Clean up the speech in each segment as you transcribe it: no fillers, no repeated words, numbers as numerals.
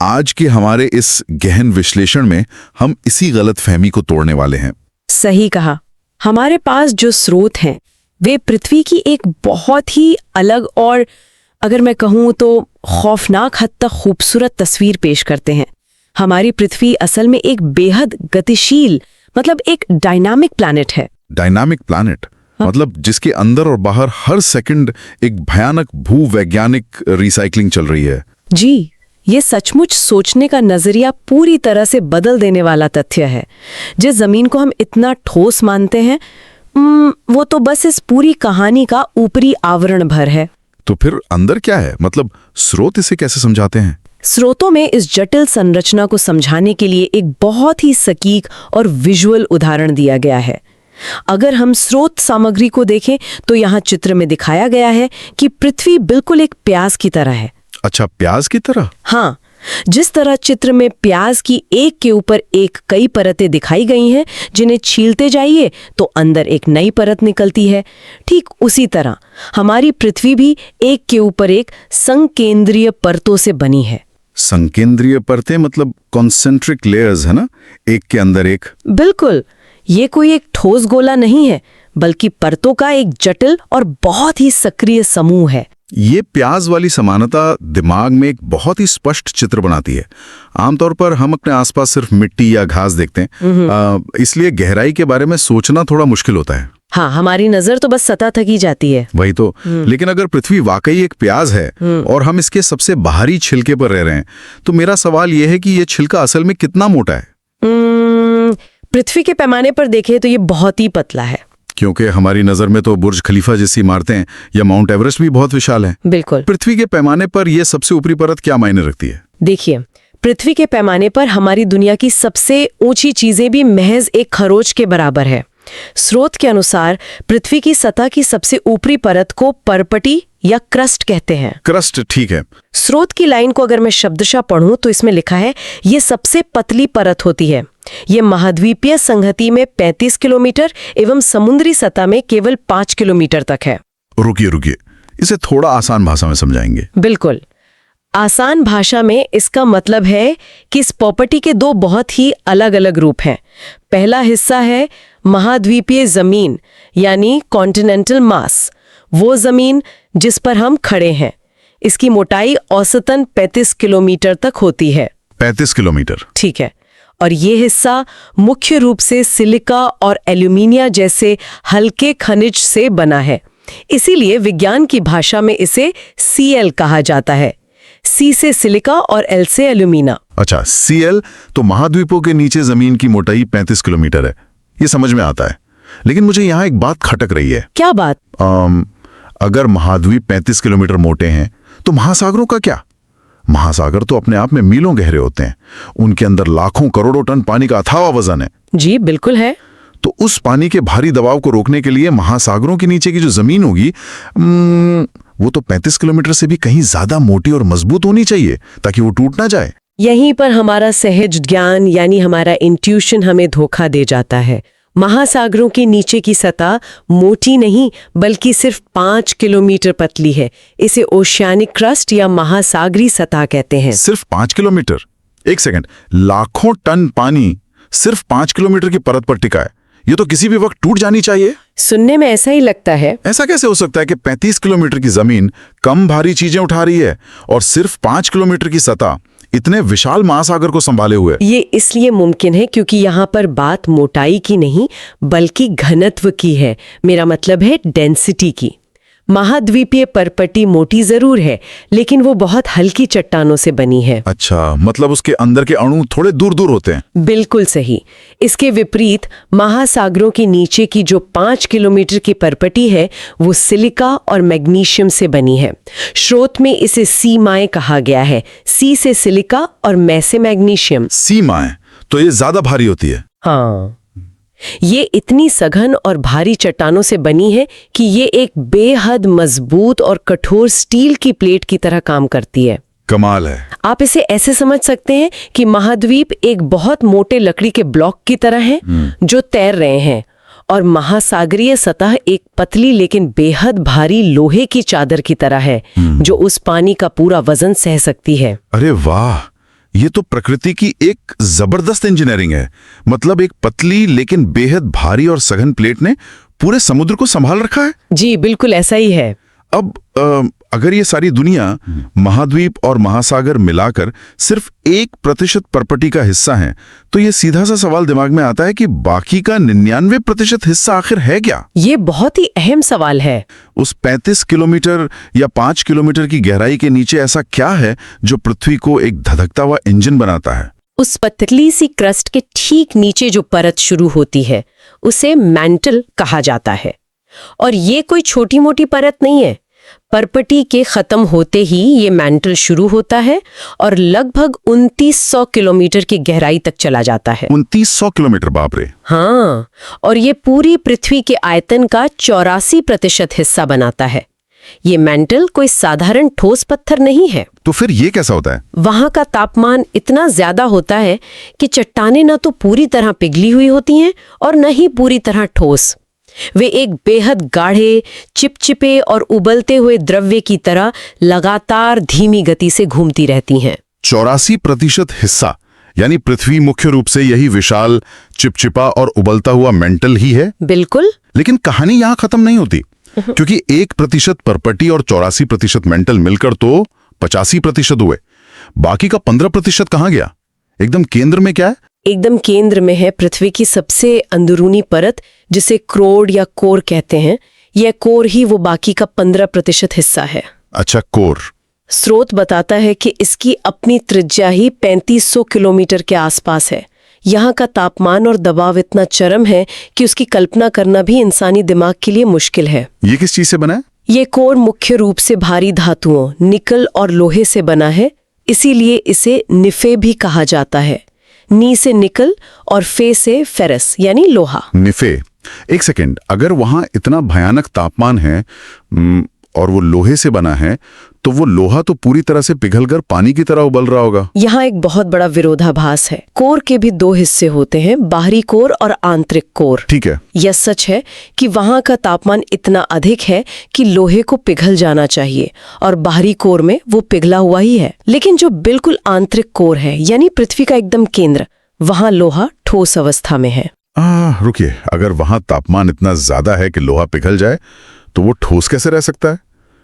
आज के हमारे इस गहन विश्लेषण में हम इसी गलतफहमी को तोड़ने वाले हैं। सही कहा। हमारे पास जो स्रोत हैं वे पृथ्वी की एक बहुत ही अलग और अगर मैं कहूँ तो खौफनाक हद तक खूबसूरत तस्वीर पेश करते हैं। हमारी पृथ्वी असल में एक बेहद गतिशील मतलब एक डायनामिक प्लैनेट है। डायनामिक प्लैनेट मतलब जिसके अंदर और बाहर हर सेकंड एक भयानक भूवैज्ञानिक रिसाइकलिंग चल रही है। जी, ये सचमुच सोचने का नजरिया पूरी तरह से बदल देने वाला तथ्य है। जिस जमीन को हम इतना ठोस मानते हैं वो तो बस इस पूरी कहानी का ऊपरी आवरण भर है। तो फिर अंदर क्या है? मतलब स्रोत इसे कैसे समझाते हैं? स्रोतों में इस जटिल संरचना को समझाने के लिए एक बहुत ही सटीक और विजुअल उदाहरण दिया गया है। अगर हम स्रोत सामग्री को देखें तो यहाँ चित्र में दिखाया गया है कि पृथ्वी बिल्कुल एक प्याज की तरह है। अच्छा, प्याज की तरह? हाँ, जिस तरह चित्र में प्याज की एक के ऊपर एक कई परतें दिखाई गई हैं जिन्हें छीलते जाइए तो अंदर एक नई परत निकलती है, ठीक उसी तरह हमारी पृथ्वी भी एक के ऊपर एक संकेंद्रीय परतों से बनी है। संकेंद्रीय परतें मतलब कॉन्सेंट्रिक लेयर्स है ना, एक के अंदर एक। बिल्कुल, ये कोई एक ठोस गोला नहीं है बल्कि परतों का एक जटिल और बहुत ही सक्रिय समूह है। ये प्याज वाली समानता दिमाग में एक बहुत ही स्पष्ट चित्र बनाती है। आमतौर पर हम अपने आसपास सिर्फ मिट्टी या घास देखते हैं, इसलिए गहराई के बारे में सोचना थोड़ा मुश्किल होता है। हाँ, हमारी नजर तो बस सतह तक ही जाती है। वही तो। लेकिन अगर पृथ्वी वाकई एक प्याज है और हम इसके सबसे बाहरी छिलके पर रह रहे हैं, तो मेरा सवाल यह है कि यह छिलका असल में कितना मोटा है? पृथ्वी के पैमाने पर देखें तो ये बहुत ही पतला है, क्योंकि हमारी नजर में तो बुर्ज खलीफा जैसी इमारतें या माउंट एवरेस्ट भी बहुत विशाल है। बिल्कुल। पृथ्वी के पैमाने पर यह सबसे ऊपरी परत क्या मायने रखती है? देखिए, पृथ्वी के पैमाने पर हमारी दुनिया की सबसे ऊंची चीजें भी महज एक खरोच के बराबर है। स्रोत के अनुसार पृथ्वी की सतह की सबसे ऊपरी परत को परपटी या क्रस्ट कहते हैं। क्रस्ट, ठीक है। स्रोत की लाइन को अगर मैं शब्दशः पढ़ूं तो इसमें लिखा है ये सबसे पतली परत होती है। ये महाद्वीपीय संहति में 35 किलोमीटर एवं समुद्री सतह में केवल 5 किलोमीटर तक है। रुकिए, इसे थोड़ा आसान भाषा में समझाएंगे? बिल्कुल। आसान भाषा में इसका मतलब है कि इस प्रॉपर्टी के दो बहुत ही अलग अलग रूप हैं। पहला हिस्सा है महाद्वीपीय जमीन यानी कॉन्टिनेंटल मास, वो जमीन जिस पर हम खड़े हैं। इसकी मोटाई औसतन 35 किलोमीटर तक होती है। 35 किलोमीटर, ठीक है। और ये हिस्सा मुख्य रूप से सिलिका और एल्यूमिनिया जैसे हल्के खनिज से बना है। इसीलिए विज्ञान की भाषा में इसे Cl कहा जाता है। C से सिलिका और L से एल्यूमिना। अच्छा, Cl तो महाद्वीपों के नीचे जमीन की मोटाई 35 किलोमीटर है, ये समझ में आता है। लेकिन मुझे यहाँ एक बात खटक रही है। क्या बात? अगर महाद्वीप 35 किलोमीटर मोटे हैं तो महासागरों का क्या? महासागर तो अपने आप में मीलों गहरे होते हैं, उनके अंदर लाखों करोड़ों टन पानी का अथावा वजन है। जी बिल्कुल है। तो उस पानी के भारी दबाव को रोकने के लिए महासागरों के नीचे की जो जमीन होगी वो तो 35 किलोमीटर से भी कहीं ज्यादा मोटी और मजबूत होनी चाहिए ताकि वो टूट ना जाए। यहीं पर हमारा सहज ज्ञान यानी हमारा इंट्यूशन हमें धोखा दे जाता है। महासागरों के नीचे की सतह मोटी नहीं बल्कि सिर्फ 5 किलोमीटर पतली है। इसे ओशियानिक क्रस्ट या महासागरी सतह कहते हैं। सिर्फ 5 किलोमीटर? एक सेकंड, लाखों टन पानी सिर्फ 5 किलोमीटर की परत पर टिका है, ये तो किसी भी वक्त टूट जानी चाहिए। सुनने में ऐसा ही लगता है। ऐसा कैसे हो सकता है कि 35 किलोमीटर की जमीन कम भारी चीजें उठा रही है और सिर्फ 5 किलोमीटर की सतह इतने विशाल महासागर को संभाले हुए? ये इसलिए मुमकिन है क्योंकि यहाँ पर बात मोटाई की नहीं बल्कि घनत्व की है। मेरा मतलब है डेंसिटी की। महाद्वीपीय परपटी मोटी जरूर है लेकिन वो बहुत हल्की चट्टानों से बनी है। अच्छा, मतलब उसके अंदर के अणु थोड़े दूर दूर होते हैं। बिल्कुल सही। इसके विपरीत महासागरों के नीचे की जो 5 किलोमीटर की परपटी है वो सिलिका और मैग्नीशियम से बनी है। स्रोत में इसे सीमाएं कहा गया है। सी से सिलिका और मै से मैग्नीशियम। सीमाएं तो ये ज्यादा भारी होती है? हाँ, ये इतनी सघन और भारी चट्टानों से बनी है कि ये एक बेहद मजबूत और कठोर स्टील की प्लेट की तरह काम करती है। कमाल है। आप इसे ऐसे समझ सकते हैं कि महाद्वीप एक बहुत मोटे लकड़ी के ब्लॉक की तरह हैं जो तैर रहे हैं और महासागरीय सतह एक पतली लेकिन बेहद भारी लोहे की चादर की तरह है जो उस पानी का पूरा वजन सह सकती है। अरे वाह, ये तो प्रकृति की एक जबरदस्त इंजीनियरिंग है। मतलब एक पतली लेकिन बेहद भारी और सघन प्लेट ने पूरे समुद्र को संभाल रखा है। जी बिल्कुल ऐसा ही है। अब अगर ये सारी दुनिया, महाद्वीप और महासागर मिलाकर सिर्फ 1% पर्पटी का हिस्सा है, तो ये सीधा सा सवाल दिमाग में आता है कि बाकी का 99% हिस्सा आखिर है क्या? ये बहुत ही अहम सवाल है। उस 35 किलोमीटर या 5 किलोमीटर की गहराई के नीचे ऐसा क्या है जो पृथ्वी को एक धधकता हुआ इंजन बनाता है? उस पतली सी क्रस्ट के ठीक नीचे जो परत शुरू होती है उसे मैंटल कहा जाता है। और ये कोई छोटी मोटी परत नहीं है। पर्पटी के खत्म होते ही ये मैंटल शुरू होता है और लगभग 2900 किलोमीटर की गहराई तक चला जाता है। 2900 किलोमीटर, बाप रे। हाँ, और ये पूरी पृथ्वी के आयतन का 84% हिस्सा बनाता है। ये मैंटल कोई साधारण ठोस पत्थर नहीं है। तो फिर ये कैसा होता है? वहां का तापमान इतना ज्यादा होता है कि चट्टानें न तो पूरी तरह पिघली हुई होती हैं और न ही पूरी तरह ठोस। वे एक बेहद गाढ़े, चिपचिपे और उबलते हुए द्रव्य की तरह लगातार धीमी गति से घूमती रहती हैं। 84% हिस्सा, यानी पृथ्वी मुख्य रूप से यही विशाल, चिपचिपा और उबलता हुआ मेंटल ही है। बिल्कुल। लेकिन कहानी यहाँ खत्म नहीं होती, क्योंकि 1% पर्पटी और 84% मेंटल मिलकर तो 85% हुए। बाकी का 15% कहाँ गया? एकदम केंद्र में क्या है? एकदम केंद्र में है पृथ्वी की सबसे अंदरूनी परत, जिसे क्रोड या कोर कहते हैं। यह कोर ही वो बाकी का 15% हिस्सा है। अच्छा, कोर। स्रोत बताता है कि इसकी अपनी त्रिज्या ही 3500 किलोमीटर के आसपास है। यहाँ का तापमान और दबाव इतना चरम है कि उसकी कल्पना करना भी इंसानी दिमाग के लिए मुश्किल है। ये किस चीज से बना है? ये कोर मुख्य रूप से भारी धातुओं, निकल और लोहे से बना है, इसीलिए इसे निफे भी कहा जाता है। नी से निकल और फे से फेरस यानी लोहा। निफे। एक सेकेंड, अगर वहां इतना भयानक तापमान है और वो लोहे से बना है, तो वो लोहा तो पूरी तरह से पिघलकर पानी की तरह उबल रहा होगा। यहाँ एक बहुत बड़ा विरोधाभास है। कोर के भी 2 हिस्से होते हैं, बाहरी कोर और आंतरिक कोर। ठीक है। यह सच है कि वहां का तापमान इतना अधिक है कि लोहे को पिघल जाना चाहिए और बाहरी कोर में वो पिघला हुआ ही है। लेकिन जो बिल्कुल आंतरिक कोर है, यानी पृथ्वी का एकदम केंद्र, वहां लोहा ठोस अवस्था में है। रुकिए, अगर वहां तापमान इतना ज्यादा है कि लोहा पिघल जाए, तो वो ठोस कैसे रह सकता है?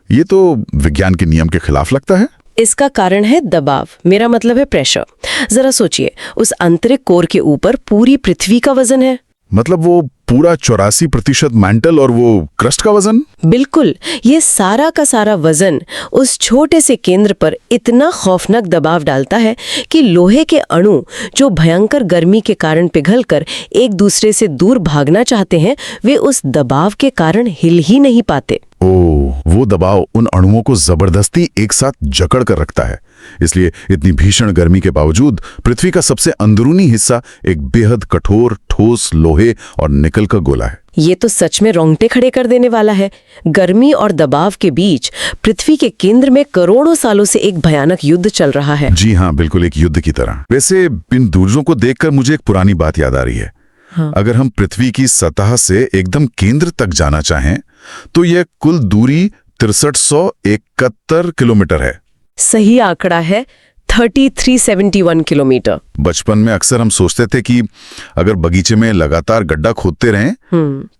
ये तो विज्ञान के नियम के खिलाफ लगता है। इसका कारण है दबाव, मेरा मतलब है प्रेशर। जरा सोचिए, उस आंतरिक कोर के ऊपर पूरी पृथ्वी का वजन है। मतलब वो पूरा 84% मैंटल और वो क्रस्ट का वजन? बिल्कुल। ये सारा का सारा वजन उस छोटे से केंद्र पर इतना खौफनाक दबाव डालता है कि लोहे के अणु, जो भयंकर गर्मी के कारण पिघलकर एक दूसरे से दूर भागना चाहते हैं, वे उस दबाव के कारण हिल ही नहीं पाते। वो दबाव उन अणुओं को जबरदस्ती एक साथ जकड़ कर रखता है। इसलिए इतनी भीषण गर्मी के बावजूद पृथ्वी का सबसे अंदरूनी हिस्सा एक बेहद कठोर, ठोस लोहे और निकल का गोला है। ये तो सच में रोंगटे खड़े कर देने वाला है। गर्मी और दबाव के बीच पृथ्वी के केंद्र में करोड़ों सालों से एक भयानक युद्ध चल रहा है। जी हाँ, बिल्कुल एक युद्ध की तरह। वैसे इन दूरियों को देखकर मुझे एक पुरानी बात याद आ रही है। हाँ। अगर हम पृथ्वी की सतह से एकदम केंद्र तक जाना चाहें, तो यह कुल दूरी 6371 किलोमीटर है। सही आंकड़ा है, 3371 किलोमीटर। बचपन में अक्सर हम सोचते थे कि अगर बगीचे में लगातार गड्ढा खोदते रहें,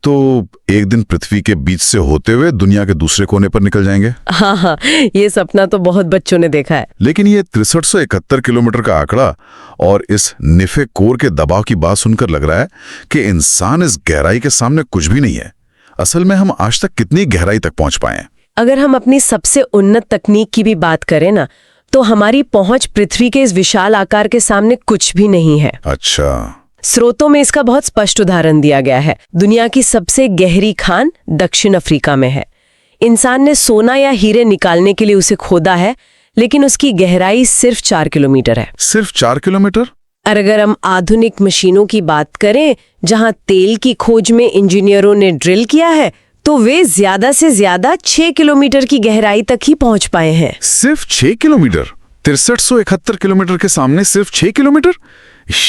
तो एक दिन पृथ्वी के बीच से होते हुए दुनिया के दूसरे कोने पर निकल जाएंगे। हाँ, ये सपना तो बहुत बच्चों ने देखा है। लेकिन ये 6371 किलोमीटर का आंकड़ा और इस निफे कोर के दबाव की बात सुनकर लग रहा है कि इंसान इस गहराई के सामने कुछ भी नहीं है। असल में हम आज तक कितनी गहराई तक पहुंच पाए हैं? अगर हम अपनी सबसे उन्नत तकनीक की भी बात करें ना, तो हमारी पहुंच पृथ्वी के इस विशाल आकार के सामने कुछ भी नहीं है। अच्छा। स्रोतों में इसका बहुत स्पष्ट उदाहरण दिया गया है। दुनिया की सबसे गहरी खान दक्षिण अफ्रीका में है। इंसान ने सोना या हीरे निकालने के लिए उसे खोदा है, लेकिन उसकी गहराई सिर्फ 4 किलोमीटर है। सिर्फ 4 किलोमीटर? और अगर हम आधुनिक मशीनों की बात करें, जहां तेल की खोज में इंजीनियरों ने ड्रिल किया है, तो वे ज्यादा से ज्यादा 6 किलोमीटर की गहराई तक ही पहुंच पाए हैं। सिर्फ 6 किलोमीटर? 6371 किलोमीटर के सामने सिर्फ 6 किलोमीटर?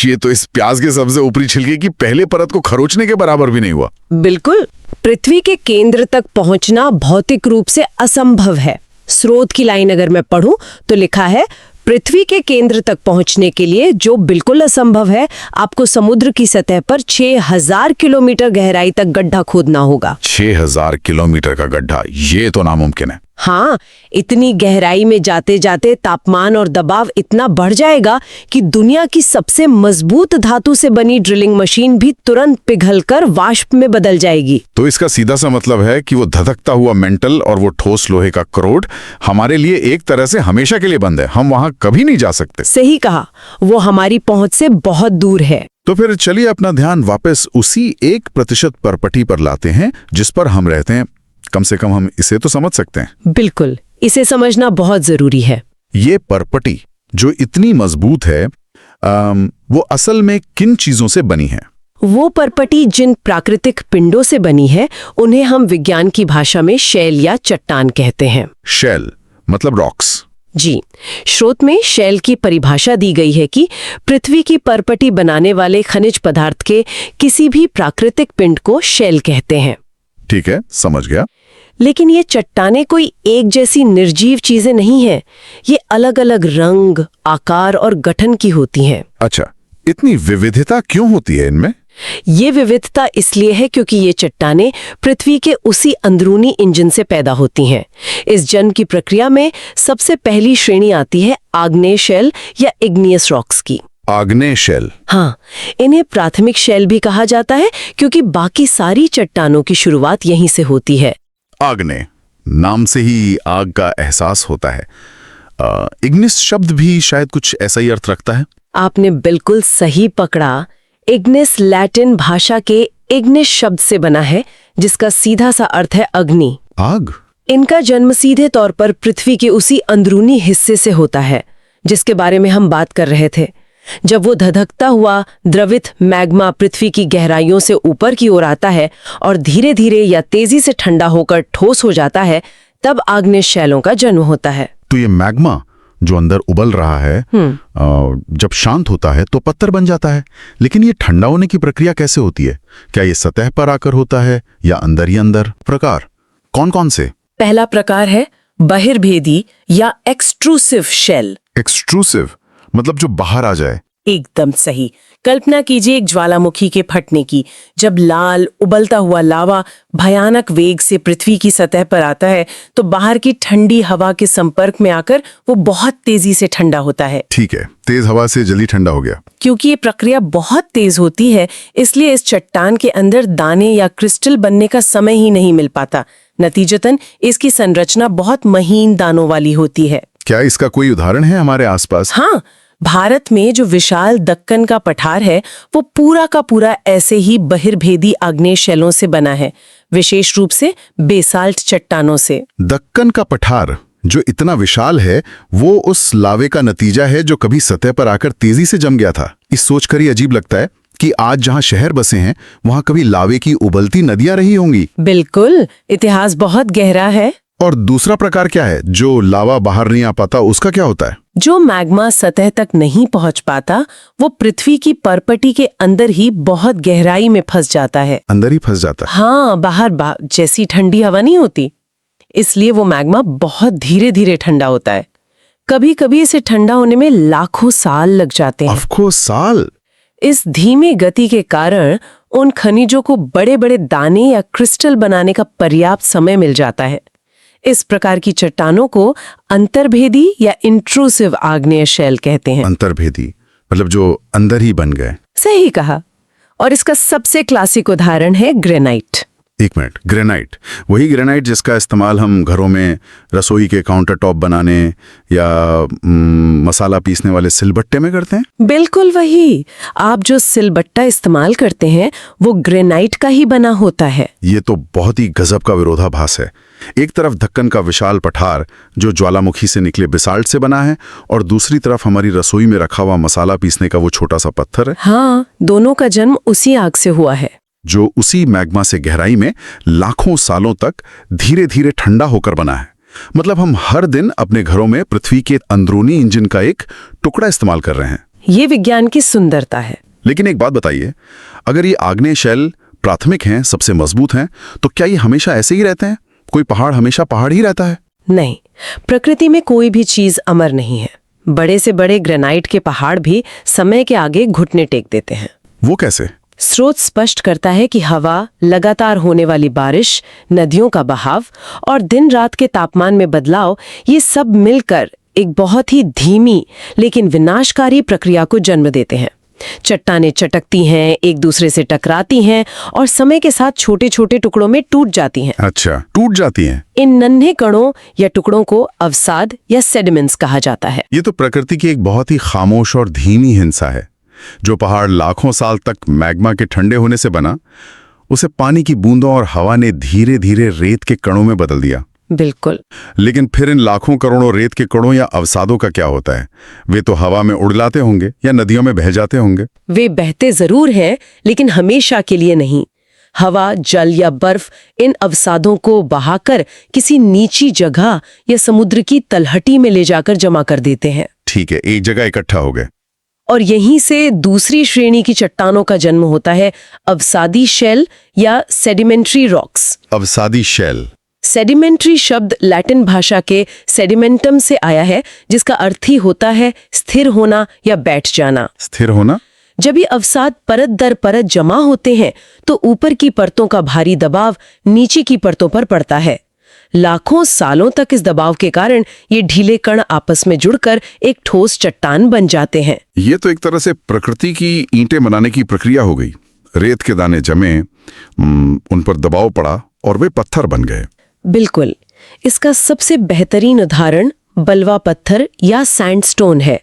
ये तो इस प्याज के सबसे ऊपरी छिलके की पहले परत को खरोचने के बराबर भी नहीं हुआ। बिल्कुल। पृथ्वी के केंद्र तक पहुंचना भौतिक रूप से असंभव है। स्रोत की लाइन अगर मैं पढ़ूं तो लिखा है, पृथ्वी के केंद्र तक पहुंचने के लिए, जो बिल्कुल असंभव है, आपको समुद्र की सतह पर 6000 किलोमीटर गहराई तक गड्ढा खोदना होगा। 6000 किलोमीटर का गड्ढा, ये तो नामुमकिन है। हाँ, इतनी गहराई में जाते जाते तापमान और दबाव इतना बढ़ जाएगा कि दुनिया की सबसे मजबूत धातु से बनी ड्रिलिंग मशीन भी तुरंत पिघलकर वाष्प में बदल जाएगी। तो इसका सीधा सा मतलब है कि वो धधकता हुआ मेंटल और वो ठोस लोहे का करोड़ हमारे लिए एक तरह से हमेशा के लिए बंद है। हम वहां कभी नहीं जा सकते। सही कहा, वो हमारी पहुंच से बहुत दूर है। तो फिर चलिए अपना ध्यान वापस उसी 1% परपटी पर लाते हैं जिस पर हम रहते हैं। कम से कम हम इसे तो समझ सकते हैं। बिल्कुल, इसे समझना बहुत जरूरी है। ये परपटी जो इतनी मजबूत है, वो असल में किन चीजों से बनी है? वो परपटी जिन प्राकृतिक पिंडों से बनी है, उन्हें हम विज्ञान की भाषा में शैल या चट्टान कहते हैं। शैल मतलब रॉक्स। जी, स्रोत में शैल की परिभाषा दी गई है कि पृथ्वी की परपटी बनाने वाले खनिज पदार्थ के किसी भी प्राकृतिक पिंड को शैल कहते हैं। ठीक है, समझ गया। लेकिन ये चट्टानें कोई एक जैसी निर्जीव चीजें नहीं हैं। ये अलग अलग रंग, आकार और गठन की होती हैं। अच्छा, इतनी विविधता क्यों होती है इनमें? ये विविधता इसलिए है क्योंकि ये चट्टानें पृथ्वी के उसी अंदरूनी इंजन से पैदा होती हैं। इस जन्म की प्रक्रिया में सबसे पहली श्रेणी आती है आग्नेय शैल या इग्नियस रॉक्स की। आग्नेय शैल? हाँ, इन्हें प्राथमिक शैल भी कहा जाता है क्योंकि बाकी सारी चट्टानों की शुरुआत यहीं से होती है। आग्नेय, नाम से ही आग का एहसास होता है। इग्निस शब्द भी शायद कुछ ऐसा ही अर्थ रखता है। आपने बिल्कुल सही पकड़ा। इग्निस लैटिन भाषा के इग्निस शब्द से बना है, जिसका सीधा सा अर्थ है अग्नि, आग। इनका जन्म सीधे तौर पर पृथ्वी के उसी अंदरूनी हिस्से से होता है जिसके बारे में हम बात कर रहे थे। जब वो धधकता हुआ द्रवित मैग्मा पृथ्वी की गहराइयों से ऊपर की ओर आता है और धीरे धीरे या तेजी से ठंडा होकर ठोस हो जाता है, तब आग्नेय शैलों का जन्म होता है। तो ये मैग्मा जो अंदर उबल रहा है, जब शांत होता है तो पत्थर बन जाता है। लेकिन ये ठंडा होने की प्रक्रिया कैसे होती है? क्या ये सतह पर आकर होता है या अंदर ही अंदर? प्रकार कौन कौन से? पहला प्रकार है बहिर्भेदी या एक्सट्रूसिव शैल। एक्सट्रूसिव मतलब जो बाहर आ जाए। एकदम सही। कल्पना कीजिए एक ज्वालामुखी के फटने की। जब लाल उबलता हुआ लावा भयानक वेग से पृथ्वी की सतह पर आता है तो बाहर की ठंडी हवा के संपर्क में आकर वो बहुत तेजी से ठंडा होता है। ठीक है, तेज हवा से जल्दी ठंडा हो गया। क्योंकि ये प्रक्रिया बहुत तेज होती है, इसलिए इस चट्टान के अंदर दाने या क्रिस्टल बनने का समय ही नहीं मिल पाता। नतीजतन इसकी संरचना बहुत महीन दानों वाली होती है। क्या इसका कोई उदाहरण है हमारे आसपास? हाँ, भारत में जो विशाल दक्कन का पठार है वो पूरा का पूरा ऐसे ही बहिर्भेदी आग्नेय शैलों से बना है, विशेष रूप से बेसाल्ट चट्टानों से। दक्कन का पठार जो इतना विशाल है, वो उस लावे का नतीजा है जो कभी सतह पर आकर तेजी से जम गया था। इस सोचकर ही अजीब लगता है कि आज जहां शहर बसे हैं वहां कभी लावे की उबलती नदियां रही होंगी। बिल्कुल, इतिहास बहुत गहरा है। और दूसरा प्रकार क्या है? जो लावा बाहर नहीं आ पाता, उसका क्या होता है? जो मैग्मा सतह तक नहीं पहुंच पाता, वो पृथ्वी की परपटी के अंदर ही बहुत गहराई में फंस जाता है। अंदर ही फंस जाता है? हाँ, बाहर जैसी ठंडी हवा नहीं होती। इसलिए वो मैग्मा बहुत धीरे धीरे ठंडा होता है। कभी कभी इसे ठंडा होने में लाखों साल लग जाते हैं। लाखों साल? इस धीमी गति के कारण उन खनिजों को बड़े बड़े दाने या क्रिस्टल बनाने का पर्याप्त समय मिल जाता है। इस प्रकार की चट्टानों को अंतर्भेदी या इंट्रूसिव आग्नेय शैल कहते हैं। अंतर्भेदी मतलब जो अंदर ही बन गए। सही कहा। और इसका सबसे क्लासिक उदाहरण है ग्रेनाइट। एक मिनट, ग्रेनाइट, वही ग्रेनाइट जिसका इस्तेमाल हम घरों में रसोई के काउंटर टॉप बनाने या मसाला पीसने वाले सिलबट्टे में करते हैं? बिल्कुल वही। आप जो सिलबट्टा इस्तेमाल करते हैं वो ग्रेनाइट का ही बना होता है। ये तो बहुत ही गजब का विरोधाभास है। एक तरफ दक्कन का विशाल पठार जो ज्वालामुखी से निकले बेसाल्ट से बना है, और दूसरी तरफ हमारी रसोई में रखा हुआ मसाला पीसने का वो छोटा सा पत्थर है। हाँ, दोनों का जन्म उसी आग से हुआ है जो उसी मैग्मा से गहराई में लाखों सालों तक धीरे धीरे ठंडा होकर बना है। मतलब हम हर दिन अपने घरों में पृथ्वी के अंदरूनी इंजन का एक टुकड़ा इस्तेमाल कर रहे हैं। ये विज्ञान की सुंदरता है। लेकिन एक बात बताइए, अगर ये आग्नेय शैल प्राथमिक हैं, सबसे मजबूत हैं, तो क्या ये हमेशा ऐसे ही रहते हैं? कोई पहाड़ हमेशा पहाड़ ही रहता है? नहीं, प्रकृति में कोई भी चीज अमर नहीं है। बड़े से बड़े ग्रेनाइट के पहाड़ भी समय के आगे घुटने टेक देते हैं। वो कैसे? स्रोत स्पष्ट करता है कि हवा, लगातार होने वाली बारिश, नदियों का बहाव और दिन रात के तापमान में बदलाव, ये सब मिलकर एक बहुत ही धीमी लेकिन विनाशकारी प्रक्रिया को जन्म देते हैं। चट्टानें चटकती हैं, एक दूसरे से टकराती हैं और समय के साथ छोटे छोटे टुकड़ों में टूट जाती हैं। अच्छा, टूट जाती हैं। इन नन्हे कणों या टुकड़ों को अवसाद या सेडिमेंट्स कहा जाता है। ये तो प्रकृति की एक बहुत ही खामोश और धीमी हिंसा है। जो पहाड़ लाखों साल तक मैग्मा के ठंडे होने से बना, उसे पानी की बूंदों और हवा ने धीरे धीरे रेत के कणों में बदल दिया। बिल्कुल। लेकिन फिर इन लाखों करोड़ों रेत के कणों या अवसादों का क्या होता है? वे तो हवा में उड़लाते होंगे या नदियों में बह जाते होंगे। वे बहते जरूर हैं, लेकिन हमेशा के लिए नहीं। हवा, जल या बर्फ इन अवसादों को बहाकर किसी नीची जगह या समुद्र की तलहटी में ले जाकर जमा कर देते हैं। ठीक है, एक जगह इकट्ठा हो गए। और यहीं से दूसरी श्रेणी की चट्टानों का जन्म होता है, अवसादी शेल या सेडिमेंट्री रॉक्स। अवसादी शेल। सेडिमेंट्री शब्द लैटिन भाषा के सेडिमेंटम से आया है, जिसका अर्थ ही होता है स्थिर होना या बैठ जाना। स्थिर होना? जब ये अवसाद परत दर परत जमा होते हैं तो ऊपर की परतों का भारी दबाव नीचे की परतों पर पड़ता है। लाखों सालों तक इस दबाव के कारण ये ढीले कण आपस में जुड़कर एक ठोस चट्टान बन जाते हैं। ये तो एक तरह से प्रकृति की ईंटें बनाने की प्रक्रिया हो गई। रेत के दाने जमे, उन पर दबाव पड़ा और वे पत्थर बन गए। बिल्कुल। इसका सबसे बेहतरीन उदाहरण बलवा पत्थर या सैंडस्टोन है,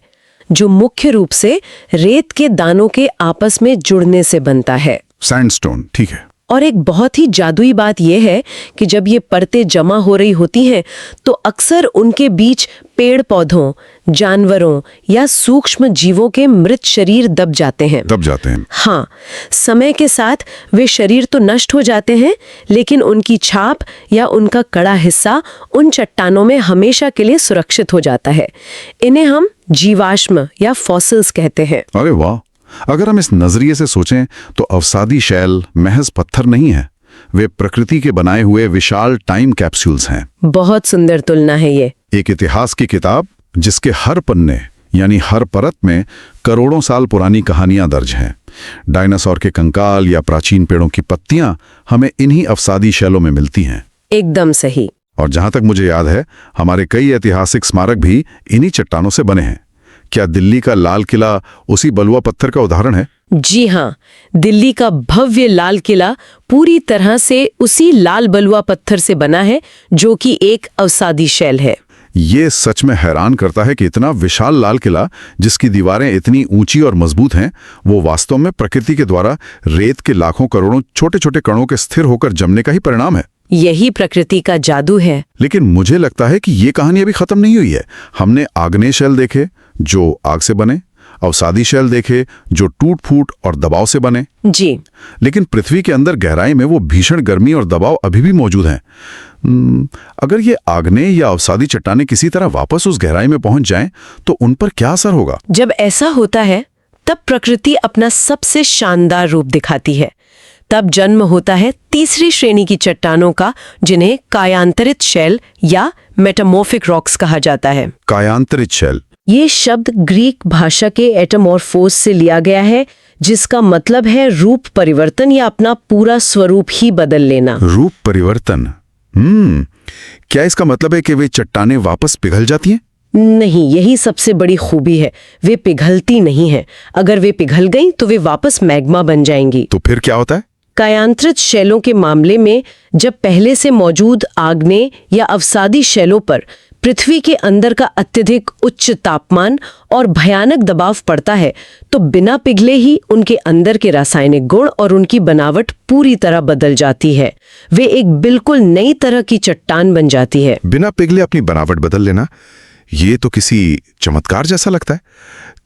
जो मुख्य रूप से रेत के दानों के आपस में जुड़ने से बनता है। सैंडस्टोन, ठीक है। और एक बहुत ही जादुई बात यह है कि जब ये परतें जमा हो रही होती हैं तो अक्सर उनके बीच पेड़ पौधों, जानवरों या सूक्ष्म जीवों के मृत शरीर दब जाते हैं। हाँ, समय के साथ वे शरीर तो नष्ट हो जाते हैं, लेकिन उनकी छाप या उनका कड़ा हिस्सा उन चट्टानों में हमेशा के लिए सुरक्षित हो जाता है। इन्हें हम जीवाश्म या फॉसिल्स कहते हैं। अरे वाह! अगर हम इस नजरिए से सोचें तो अवसादी शैल महज पत्थर नहीं है, वे प्रकृति के बनाए हुए विशाल टाइम कैप्सूल्स हैं। बहुत सुंदर तुलना है ये। एक इतिहास की किताब जिसके हर पन्ने यानी हर परत में करोड़ों साल पुरानी कहानियां दर्ज हैं। डायनासोर के कंकाल या प्राचीन पेड़ों की पत्तियां हमें इन्हीं अवसादी शैलों में मिलती हैं। एकदम सही। और जहां तक मुझे याद है, हमारे कई ऐतिहासिक स्मारक भी इन्हीं चट्टानों से बने हैं। क्या दिल्ली का लाल किला उसी बलुआ पत्थर का उदाहरण है? जी हाँ, दिल्ली का भव्य लाल किला पूरी तरह से उसी लाल बलुआ पत्थर से बना है, जो कि एक अवसादी शैल है। ये सच में हैरान करता है कि इतना विशाल लाल किला, जिसकी दीवारें इतनी ऊंची और मजबूत हैं, वो वास्तव में प्रकृति के द्वारा रेत के लाखों करोड़ों छोटे छोटे कणों के स्थिर होकर जमने का ही परिणाम है। यही प्रकृति का जादू है। लेकिन मुझे लगता है कि ये कहानी अभी खत्म नहीं हुई है। हमने आग्नेय शैल देखे जो आग से बने, अवसादी शैल देखे जो टूट फूट और दबाव से बने। जी। लेकिन पृथ्वी के अंदर गहराई में वो भीषण गर्मी और दबाव अभी भी मौजूद हैं। अगर ये आग्नेय या अवसादी चट्टानें किसी तरह वापस उस गहराई में पहुंच जाएं, तो उन पर क्या असर होगा? जब ऐसा होता है, तब प्रकृति अपना सबसे शानदार रूप दिखाती है। तब जन्म होता है तीसरी श्रेणी की चट्टानों का, जिन्हें कायांतरित शैल या मेटामॉर्फिक रॉक्स कहा जाता है। कायांतरित शैल, ये शब्द ग्रीक भाषा के एटमॉर्फोस से लिया गया है, जिसका मतलब है रूप परिवर्तन या अपना पूरा स्वरूप ही बदल लेना। रूप परिवर्तन। क्या इसका मतलब है कि वे चट्टानें वापस पिघल जाती हैं? नहीं, यही सबसे बड़ी खूबी है। वे पिघलती नहीं हैं। अगर वे पिघल गईं तो वे वापस मैग्मा बन जाएंगी। तो फिर क्या होता है? कायांतरित शैलों के मामले में जब पहले से मौजूद आग्नेय या अवसादी शैलों पर पृथ्वी के अंदर का अत्यधिक उच्च तापमान और भयानक दबाव पड़ता है, तो बिना पिघले ही उनके अंदर के रासायनिक गुण और उनकी बनावट पूरी तरह बदल जाती है। वे एक बिल्कुल नई तरह की चट्टान बन जाती है। बिना पिघले अपनी बनावट बदल लेना, ये तो किसी चमत्कार जैसा लगता है।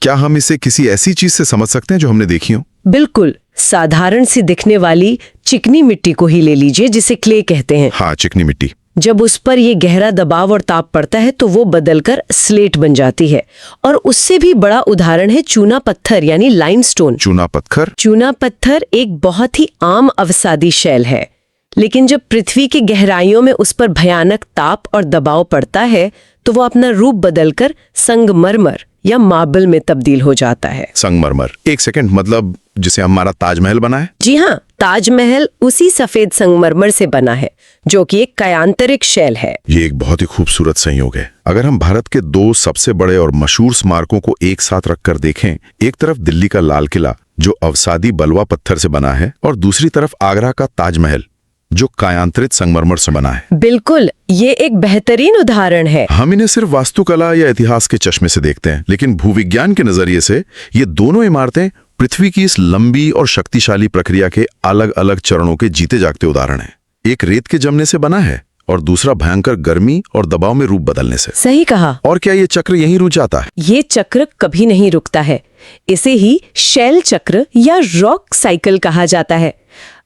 क्या हम इसे किसी ऐसी चीज से समझ सकते हैं जो हमने देखी हो? बिल्कुल। साधारण सी दिखने वाली चिकनी मिट्टी को ही ले लीजिए, जिसे क्ले कहते हैं। हाँ, चिकनी मिट्टी। जब उस पर ये गहरा दबाव और ताप पड़ता है तो वो बदलकर स्लेट बन जाती है। और उससे भी बड़ा उदाहरण है चूना पत्थर यानी लाइमस्टोन। चूना पत्थर? चूना पत्थर एक बहुत ही आम अवसादी शैल है, लेकिन जब पृथ्वी की गहराइयों में उस पर भयानक ताप और दबाव पड़ता है तो वो अपना रूप बदलकर संगमरमर या मार्बल में तब्दील हो जाता है। संगमरमर, एक सेकंड, मतलब जिसे हमारा ताजमहल बना है? जी हाँ, ताजमहल उसी सफेद संगमरमर से बना है, जो कि एक कायांतरिक शैल है। ये एक बहुत ही खूबसूरत संयोग है। अगर हम भारत के दो सबसे बड़े और मशहूर स्मारकों को एक साथ रखकर देखें, एक तरफ दिल्ली का लाल किला जो अवसादी बलुआ पत्थर से बना है, और दूसरी तरफ आगरा का ताजमहल जो कायांतरित संगमरमर से बना है। बिल्कुल, ये एक बेहतरीन उदाहरण है। हम इन्हें सिर्फ वास्तुकला या इतिहास के चश्मे से देखते हैं, लेकिन भूविज्ञान के नजरिए से ये दोनों इमारतें पृथ्वी की इस लंबी और शक्तिशाली प्रक्रिया के अलग अलग चरणों के जीते जागते उदाहरण हैं। एक रेत के जमने से बना है और दूसरा भयंकर गर्मी और दबाव में रूप बदलने से। सही कहा। और क्या ये चक्र यहीं रुक जाता है? ये चक्र कभी नहीं रुकता है। इसे ही शैल चक्र या रॉक साइकिल कहा जाता है।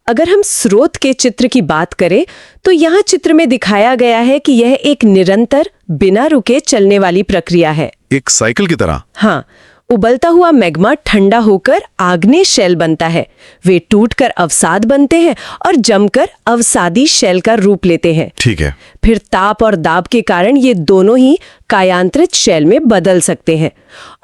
अगर हम स्रोत के चित्र की बात करें तो यहाँ चित्र में दिखाया गया है कि यह एक निरंतर बिना रुके चलने वाली प्रक्रिया है। एक साइकिल की तरह? हाँ, उबलता हुआ मैग्मा ठंडा होकर आग्नेय शैल बनता है, वे टूटकर अवसाद बनते हैं और जमकर अवसादी शैल का रूप लेते हैं। ठीक है। फिर ताप और दाब के कारण ये दोनों ही कायांतरित शैल में बदल सकते हैं,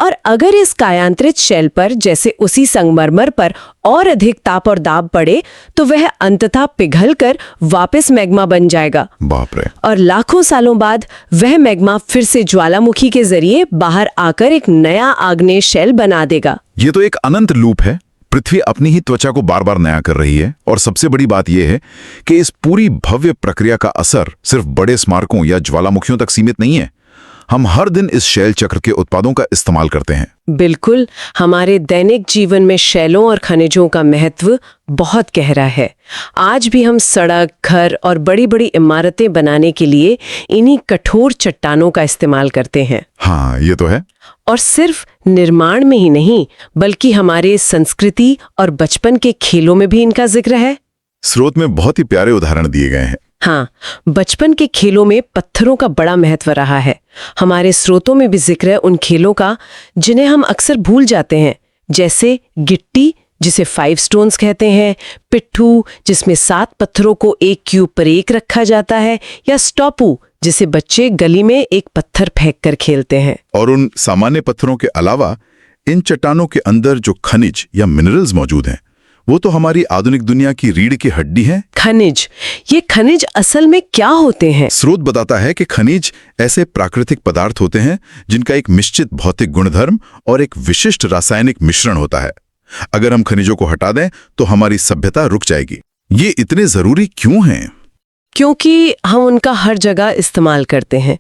और अगर इस कायांतरित शैल पर जैसे उसी संगमरमर पर और अधिक ताप और दाब पड़े तो वह अंततः पिघलकर वापस मैग्मा बन जाएगा। बाप रे। और लाखों सालों बाद वह मैग्मा फिर से ज्वालामुखी के जरिए बाहर आकर एक नया आग्नेय शैल बना देगा। ये तो एक अनंत लूप है। पृथ्वी अपनी ही त्वचा को बार बार नया कर रही है, और सबसे बड़ी बात यह है कि इस पूरी भव्य प्रक्रिया का असर सिर्फ बड़े स्मारकों या ज्वालामुखियों तक सीमित नहीं है। हम हर दिन इस शैल चक्र के उत्पादों का इस्तेमाल करते हैं। बिल्कुल, हमारे दैनिक जीवन में शैलों और खनिजों का महत्व बहुत गहरा है। आज भी हम सड़क, घर और बड़ी बड़ी इमारतें बनाने के लिए इन्हीं कठोर चट्टानों का इस्तेमाल करते हैं। हाँ, ये तो है। और सिर्फ निर्माण में ही नहीं, बल्कि हमारे संस्कृति और बचपन के खेलों में भी इनका जिक्र है। स्रोत में बहुत ही प्यारे उदाहरण दिए गए हैं। हाँ, बचपन के खेलों में पत्थरों का बड़ा महत्व रहा है। हमारे स्रोतों में भी जिक्र है उन खेलों का जिन्हें हम अक्सर भूल जाते हैं, जैसे गिट्टी जिसे 5 स्टोन्स कहते हैं, पिट्ठू जिसमें 7 पत्थरों को एक क्यूब पर एक रखा जाता है, या स्टॉपू जिसे बच्चे गली में एक पत्थर फेंक कर खेलते हैं। और उन सामान्य पत्थरों के अलावा इन चट्टानों के अंदर जो खनिज या मिनरल्स मौजूद हैं, वो तो हमारी आधुनिक दुनिया की रीढ़ की हड्डी है। खनिज, ये खनिज असल में क्या होते हैं? स्रोत बताता है कि खनिज ऐसे प्राकृतिक पदार्थ होते हैं जिनका एक निश्चित भौतिक गुणधर्म और एक विशिष्ट रासायनिक मिश्रण होता है। अगर हम खनिजों को हटा दें तो हमारी सभ्यता रुक जाएगी। ये इतने जरूरी क्यों हैं? क्योंकि हम उनका हर जगह इस्तेमाल करते हैं।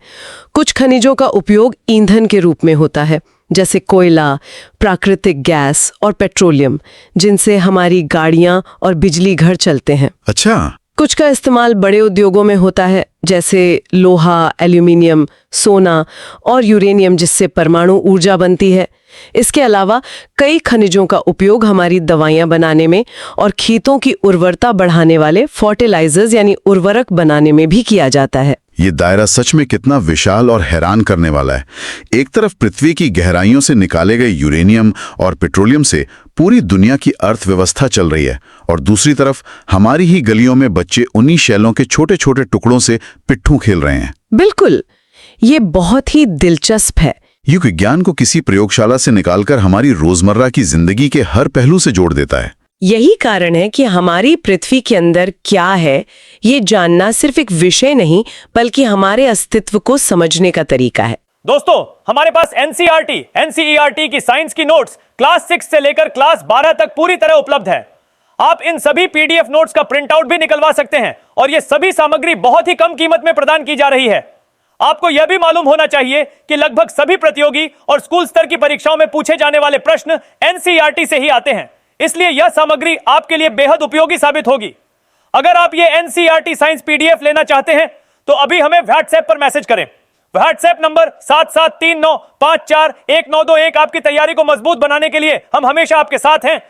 कुछ खनिजों का उपयोग ईंधन के रूप में होता है, जैसे कोयला, प्राकृतिक गैस और पेट्रोलियम, जिनसे हमारी गाड़ियां और बिजली घर चलते हैं। अच्छा। कुछ का इस्तेमाल बड़े उद्योगों में होता है, जैसे लोहा, एल्यूमिनियम, सोना और यूरेनियम, जिससे परमाणु ऊर्जा बनती है। इसके अलावा कई खनिजों का उपयोग हमारी दवाइयां बनाने में और खेतों की उर्वरता बढ़ाने वाले फर्टिलाइजर्स यानी उर्वरक बनाने में भी किया जाता है। ये दायरा सच में कितना विशाल और हैरान करने वाला है। एक तरफ पृथ्वी की गहराइयों से निकाले गए यूरेनियम और पेट्रोलियम से पूरी दुनिया की अर्थव्यवस्था चल रही है, और दूसरी तरफ हमारी ही गलियों में बच्चे उन्हीं शैलों के छोटे छोटे टुकड़ों से पिट्ठू खेल रहे हैं। बिल्कुल, ये बहुत ही दिलचस्प है। युग विज्ञान को किसी प्रयोगशाला से निकालकर हमारी रोजमर्रा की जिंदगी के हर पहलू से जोड़ देता है। यही कारण है कि हमारी पृथ्वी के अंदर क्या है, ये जानना सिर्फ एक विषय नहीं, बल्कि हमारे अस्तित्व को समझने का तरीका है। दोस्तों, हमारे पास एनसीईआरटी की साइंस की नोट्स क्लास 6 से लेकर क्लास 12 तक पूरी तरह उपलब्ध है। आप इन सभी पीडीएफ नोट्स का प्रिंट आउट भी निकलवा सकते हैं, और ये सभी सामग्री बहुत ही कम कीमत में प्रदान की जा रही है। आपको यह भी मालूम होना चाहिए कि लगभग सभी प्रतियोगी और स्कूल स्तर की परीक्षाओं में पूछे जाने वाले प्रश्न एनसीईआरटी से ही आते हैं, इसलिए यह सामग्री आपके लिए बेहद उपयोगी साबित होगी। अगर आप ये एनसीईआरटी साइंस पीडीएफ लेना चाहते हैं तो अभी हमें व्हाट्सएप पर मैसेज करें। WhatsApp number 7739541921। आपकी तैयारी को मजबूत बनाने के लिए हम हमेशा आपके साथ हैं।